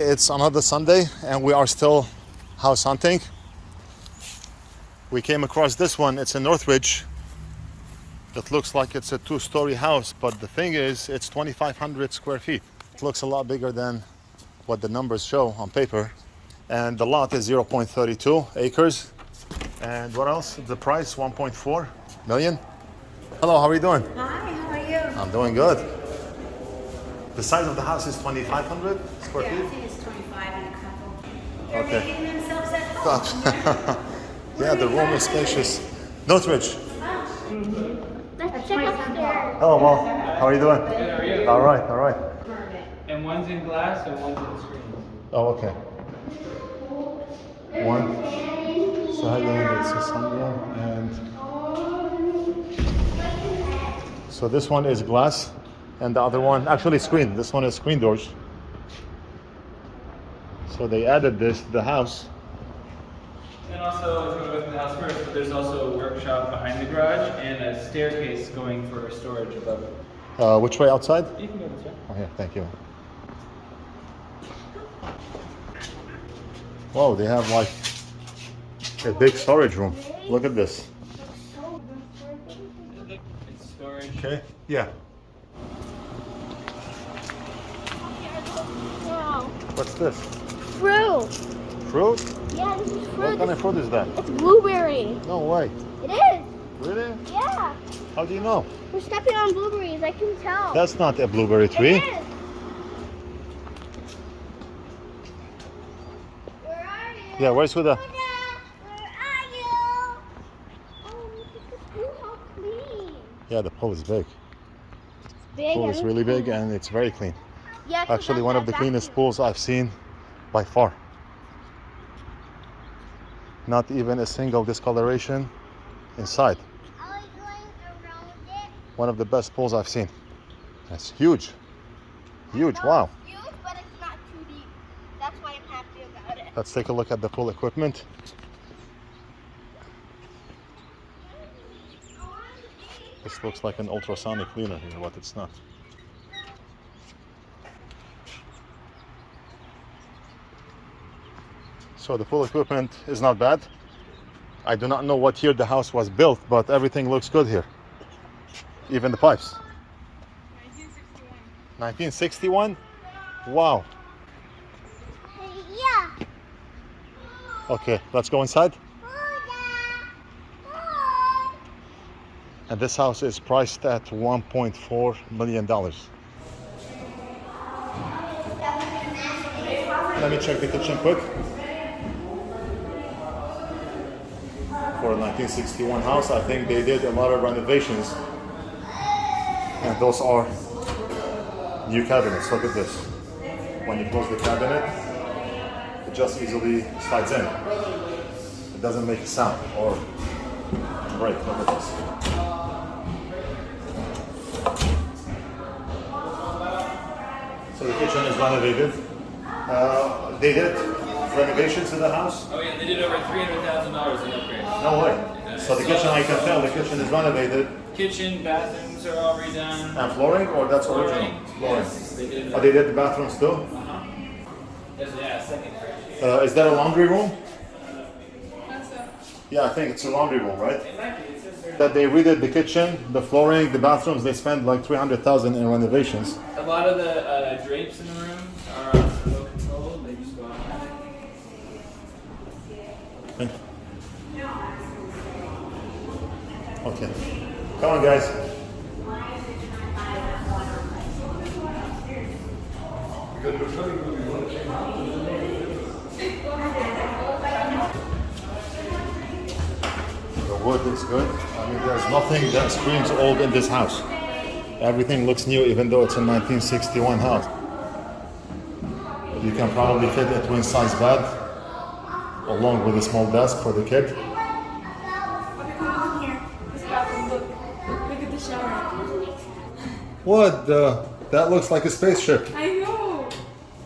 It's another Sunday and we are still house hunting. We came across this one. It's in Northridge. It looks like it's a 2-story house, but the thing is, it's 2,500 square feet. It looks a lot bigger than what the numbers show on paper. And the lot is 0.32 acres. And what else? The price, 1.4 million. Hello, how are you doing? Hi, how are you? I'm doing good. The size of the house is 2,500 square feet? I think it's 25 and a couple. They're Okay. making themselves at home. Yeah, the room is spacious. Northridge. Let's check upstairs. Oh, well, how are you doing? Good, how are you? All right, all right. And one's in glass and one's in screens. Oh, okay. One. So how do it's a sunroom and so this one is glass and the other one actually screen. This one is screen doors. So they added this to the house. And also, if you want to go through the house first, but there's also a workshop behind the garage and a staircase going for storage above it. Which way outside? You can go this way. Oh yeah, thank you. Whoa, they have like a big storage room. Look at this. It's storage. Okay. Yeah. Wow. What's this? Fruit. Fruit? Yeah, this is What fruit. kind of fruit is that? It's blueberry. No way. It is. Really? Yeah. How do you know? We're stepping on blueberries. I can tell. That's not a blueberry tree. It is. Where are you? Yeah, where's Huda? Huda, where are you? Oh, look at this pool. How clean. Yeah, the pool is big. Big. Pool and is really big clean. and it's very clean. Yeah, 'cause Actually, that's one of that the cleanest vacuum. pools I've seen by far. Not even a single discoloration inside. Are we going around it? One of the best pools I've seen. It's huge. Huge, wow. It's huge, but it's not too deep. That's why I'm happy about it. Let's take a look at the pool equipment. This looks like an ultrasonic cleaner here, but it's not. So the pool equipment is not bad. I do not know what year the house was built, but everything looks good here. Even the pipes. 1961. 1961? Wow. Yeah. Okay, let's go inside. And this house is priced at $1.4 million. Let me check the kitchen quick. For a 1961 house, I think they did a lot of renovations. And those are new cabinets. Look at this. When you close the cabinet, it just easily slides in. It doesn't make a sound or break. Look at this. So the kitchen is renovated. They did renovations in the house? Oh yeah, they did over $300,000 in upgrades. No way. So the kitchen, I can tell the kitchen is renovated. Kitchen, bathrooms are all redone. And flooring, or that's original? Flooring. Yes, they did. Oh, they did the bathrooms too? Yeah, second grade. Is that a laundry room? Yeah, I think it's a laundry room, right? That they redid the kitchen, the flooring, the bathrooms. They spent like $300,000 in renovations. A lot of the drapes in the room are remote controlled. They just go on. Okay. Come on, guys. The wood is good. I mean, there's nothing that screams old in this house. Everything looks new, even though it's a 1961 house. You can probably fit a twin-size bed along with a small desk for the kid. What the? That looks like a spaceship. I know.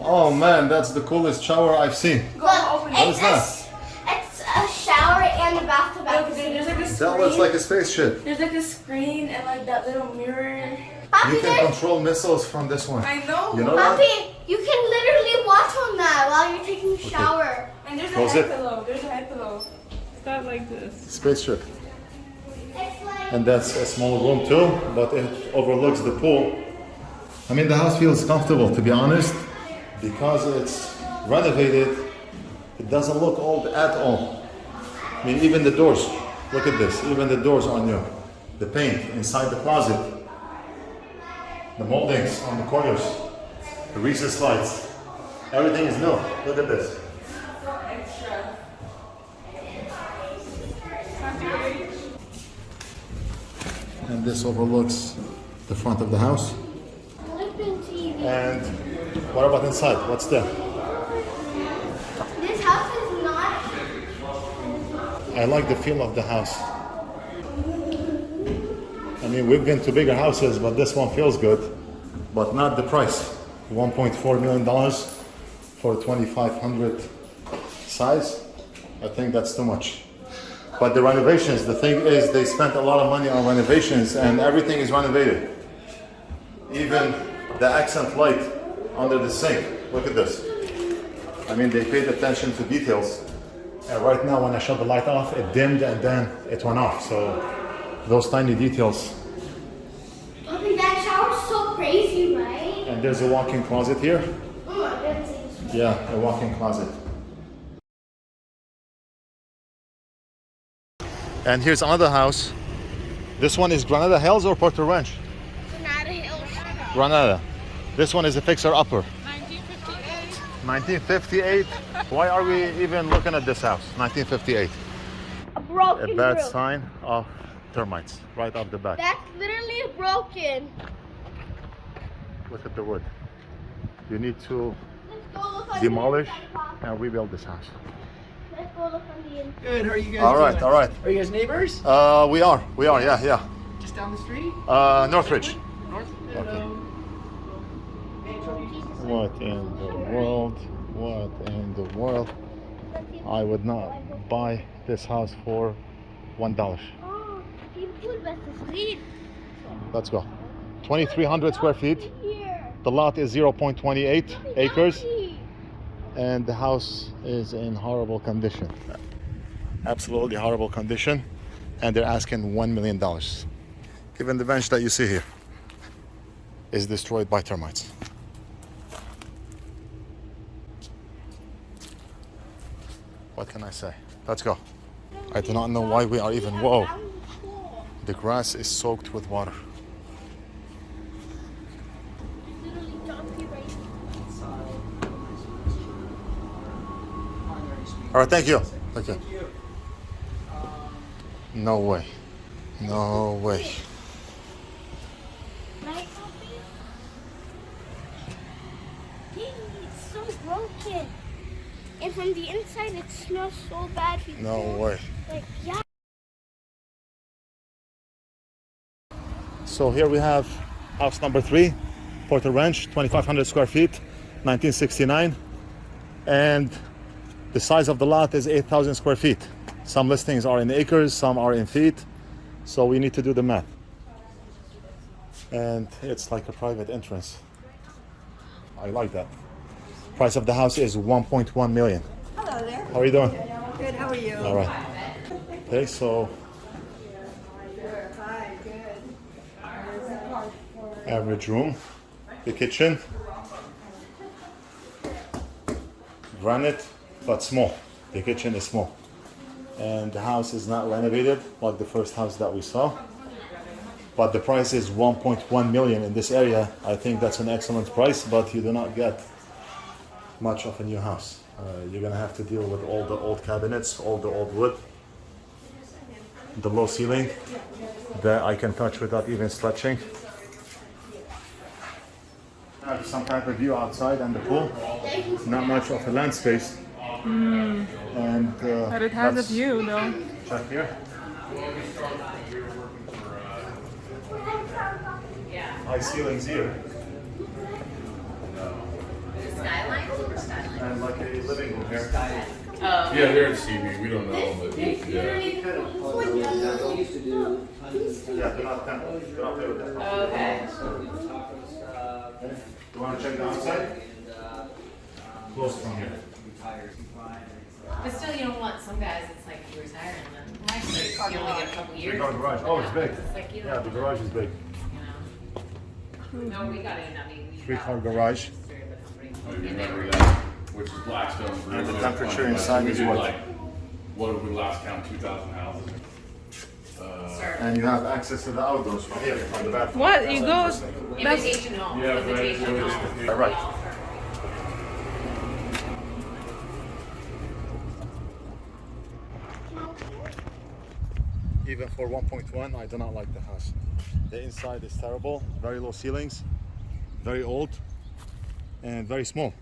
Oh man, that's the coolest shower I've seen. Go open What it. is that? It's a shower and a bathtub at Look, the same there's like a That screen. looks like a spaceship. There's like a screen and like that little mirror. You Poppy, can control missiles from this one. I know. You know that? Poppy, you can literally watch watch on that while you're taking a shower. And there's a Close head it. pillow. There's a head pillow. Start like this. Spaceship. It's like And that's a small room too, but it overlooks the pool. I mean, the house feels comfortable, to be honest, because it's renovated. It doesn't look old at all. I mean, even the doors, look at this, even the doors are new. The paint inside the closet, the moldings on the corners, the recessed lights, everything is new. Look at this. Extra. And this overlooks the front of the house. flipping TV. And what about inside? What's there? This house is not. I like the feel of the house. I mean, we've been to bigger houses, but this one feels good, but not the price. $1.4 million for 2,500 size. I think that's too much. But the renovations, the thing is, they spent a lot of money on renovations, and everything is renovated. Even the accent light under the sink. Look at this. I mean, they paid attention to details. And right now, when I shut the light off, it dimmed and then it went off. So those tiny details. Okay, that shower's so crazy, right? And there's a walk-in closet here. Oh my goodness. Yeah, a walk-in closet. And here's another house. This one is Granada Hills or Puerto Ranch? Granada Hills. Granada. This one is a fixer-upper. 1958. 1958. Why are we even looking at this house? 1958. A broken A bad roof. sign of termites right off the bat. That's literally broken. Look at the wood. You need to Let's go look on demolish the inside. and rebuild this house. Let's go look on the inside. Good. How are you guys All right, doing? all right. Are you guys neighbors? We are, yeah. Just down the street? Northridge. North. What in the world? What in the world? I would not buy this house for $1. Oh, people best asleep. Let's go. 2,300 square feet. Here. The lot is 0.28 acres, Daddy. and the house is in horrible condition. Absolutely horrible condition, and they're asking $1 million. Even the bench that you see here is destroyed by termites. What can I say? Let's go. I do not know why we are even. Whoa! The grass is soaked with water. Literally donkey race. All right, thank you. Thank you. No way. No way. Night coffee? Dang, it's so broken. And from the inside, it smells so bad. No way. Like, yeah. So here we have house number 3, Puerto Ranch, 2,500 square feet, 1969. And the size of the lot is 8,000 square feet. Some listings are in acres, some are in feet. So we need to do the math. And it's like a private entrance. I like that. Price of the house is 1.1 million. Hello there. How are you doing? Good. How are you? All right. Okay, so Hi. Good. average room, the kitchen, granite, but small. The kitchen is small. And the house is not renovated like the first house that we saw. But the price is 1.1 million in this area. I think that's an excellent price, but you do not get much of a new house. You're gonna have to deal with all the old cabinets, all the old wood, the low ceiling that I can touch without even stretching. Have some kind of view outside and the pool. Not much of a land space. And But it has a let's view, though. check here. High ceilings here. Skylines or skylines? And like a living room here. Yeah, they're at CB. We don't know, but yeah. Yeah, they're not temple. They're not there with that. Okay. You want to check the outside? close from here. But still, you don't want some guys. It's like you retire and then my place, you only get a couple years. Three-car garage. Oh, it's big. It's like you Yeah, don't. the garage is big. You know. No, we got in. I mean, we. Three-car garage. Which is Blackstone. And the temperature inside we is did what? like, what did we last count? 2,000 houses. And you have access to the outdoors from here, from the bathroom. What? You go. Invitation home. Yeah, Invitation right. home. Right. Even for 1.1, I do not like the house. The inside is terrible, very low ceilings, very old, and very small.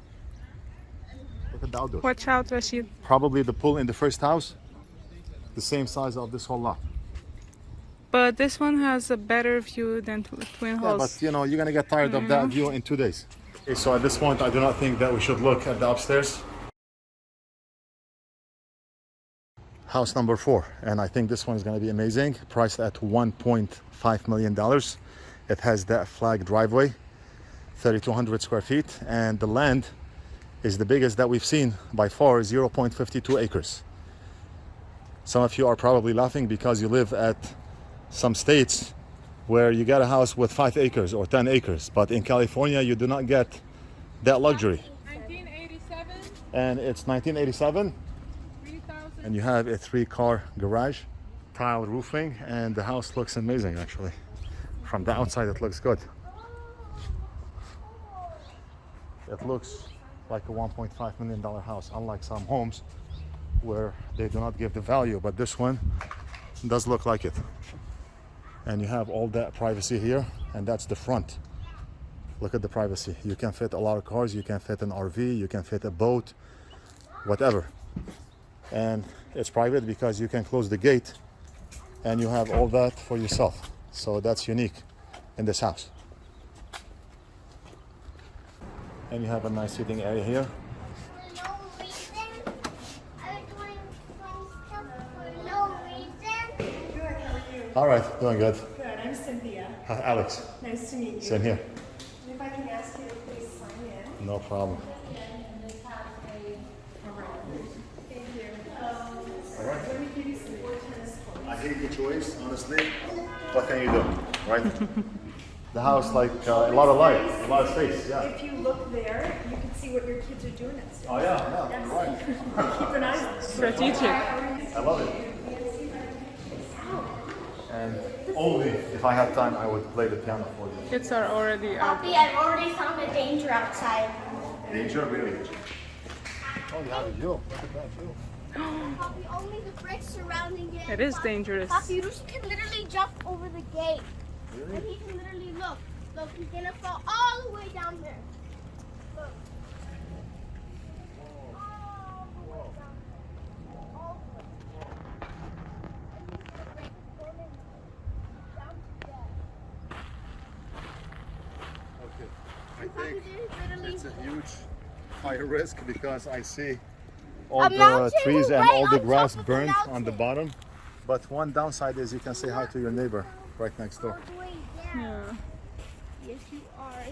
Look at the outdoors. Watch out, Rashid. Probably the pool in the first house, the same size of this whole lot. But this one has a better view than Twin Yeah, Halls. but you know, you're gonna get tired of that view in 2 days. Okay, so at this point, I do not think that we should look at the upstairs. House number 4, and I think this one is gonna be amazing. Priced at $1.5 million. It has that flag driveway, 3,200 square feet, and the land is the biggest that we've seen by far, 0.52 acres. Some of you are probably laughing because you live at some states where you get a house with 5 acres or 10 acres, but in California you do not get that luxury. 1987, And it's 1987, 3,000. and you have a 3-car garage, tile roofing, and the house looks amazing actually. From the outside it looks good. It looks like a $1.5 million house, unlike some homes where they do not give the value, but this one does look like it. And you have all that privacy here, and that's the front. Look at the privacy. You can fit a lot of cars, you can fit an RV, you can fit a boat, whatever. And it's private because you can close the gate and you have all that for yourself. So that's unique in this house. And you have a nice seating area here. For no reason. I'm doing fun stuff for no reason. Good. How are you? All right, doing good. Good. I'm Cynthia. Alex, Nice to meet you. same here. And if I can ask you to please sign in. No problem. Thank you. Let me give you some more tennis courts. I hate the choice, honestly. What can you do, right? The house, like a lot of light, a lot of space, yeah. If you look there, you can see what your kids are doing upstairs. Oh yeah, you're right. Keep an eye on it. Strategic. I love it. And only if I had time, I would play the piano for you. Kids are already out. Poppy, I've already found a danger outside. Danger, really? Oh, you have a view. Look at that view. Poppy, only the bricks surrounding it. It is dangerous. Poppy, you can literally jump over the gate. And he can literally look. Look, he's gonna fall all the way down there. Look. All the way down there. All the way. And the bricks going down to death. Okay. I Poppy, think there's literally it's a huge high risk because I see all A the mountain trees and right all the on grass top of the burnt on the mountain. bottom. But one downside is you can say hi to your neighbor right next door. all the way down. Yeah. Yes, you are.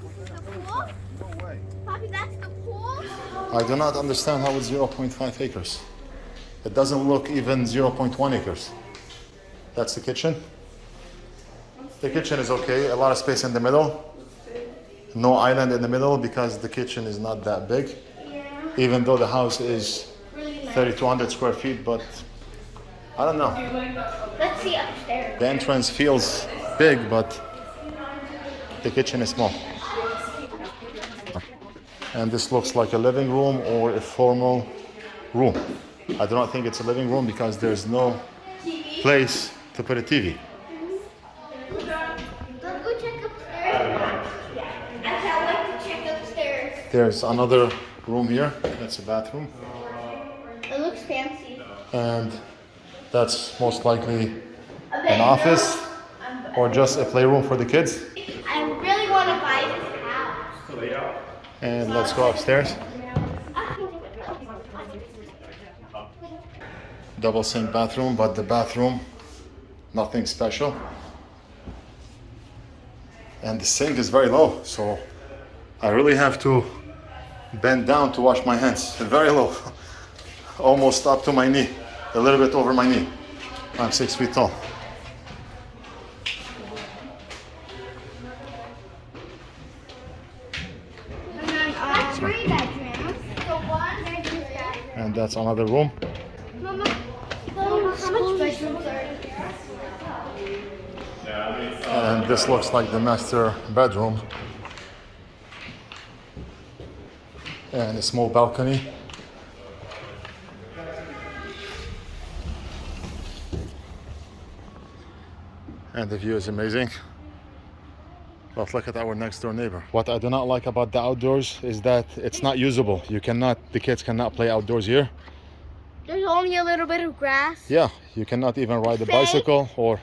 This is the pool? No way. Poppy, that's the pool? I do not understand how it's 0.5 acres. It doesn't look even 0.1 acres. That's the kitchen. The kitchen is okay, a lot of space in the middle. No island in the middle because the kitchen is not that big. Even though the house is 3,200 square feet, but I don't know. Let's see upstairs. The entrance feels big, but the kitchen is small. And this looks like a living room or a formal room. I do not think it's a living room because there's no place to put a TV. Let's go check upstairs. I can't wait to check upstairs. There's another room here. That's a bathroom. It looks fancy. And that's most likely an office or just a playroom for the kids. I really want to buy this house. And let's go upstairs. Double sink bathroom, but the bathroom, nothing special. And the sink is very low, so I really have to bend down to wash my hands. Very low, almost up to my knee, a little bit over my knee. I'm 6 feet tall. And then, that's 3 bedrooms. So 1 bedroom. And that's another room. Mama, how much bedrooms are in here? And this looks like the master bedroom. And a small balcony. And the view is amazing. But look at our next door neighbor. What I do not like about the outdoors is that it's not usable. The kids cannot play outdoors here. There's only a little bit of grass. Yeah, you cannot even ride a bicycle, or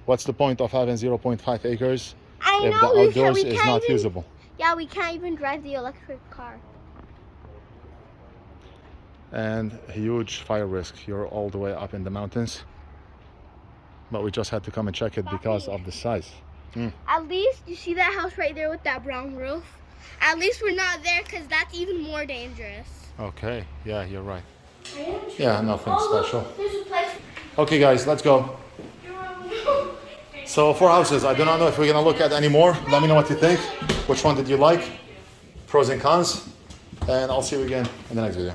what's the point of having 0.5 acres I if know, the outdoors we is can't not even- usable? Yeah, we can't even drive the electric car. And huge fire risk. You're all the way up in the mountains. But we just had to come and check it because of the size. At least, you see that house right there with that brown roof? At least we're not there because that's even more dangerous. Okay, yeah, you're right. Yeah, nothing Oh, look, special. there's a place. Okay guys, let's go. So 4 houses. I do not know if we're gonna look at any more. Let me know what you think. Which one did you like? Pros and cons. And I'll see you again in the next video.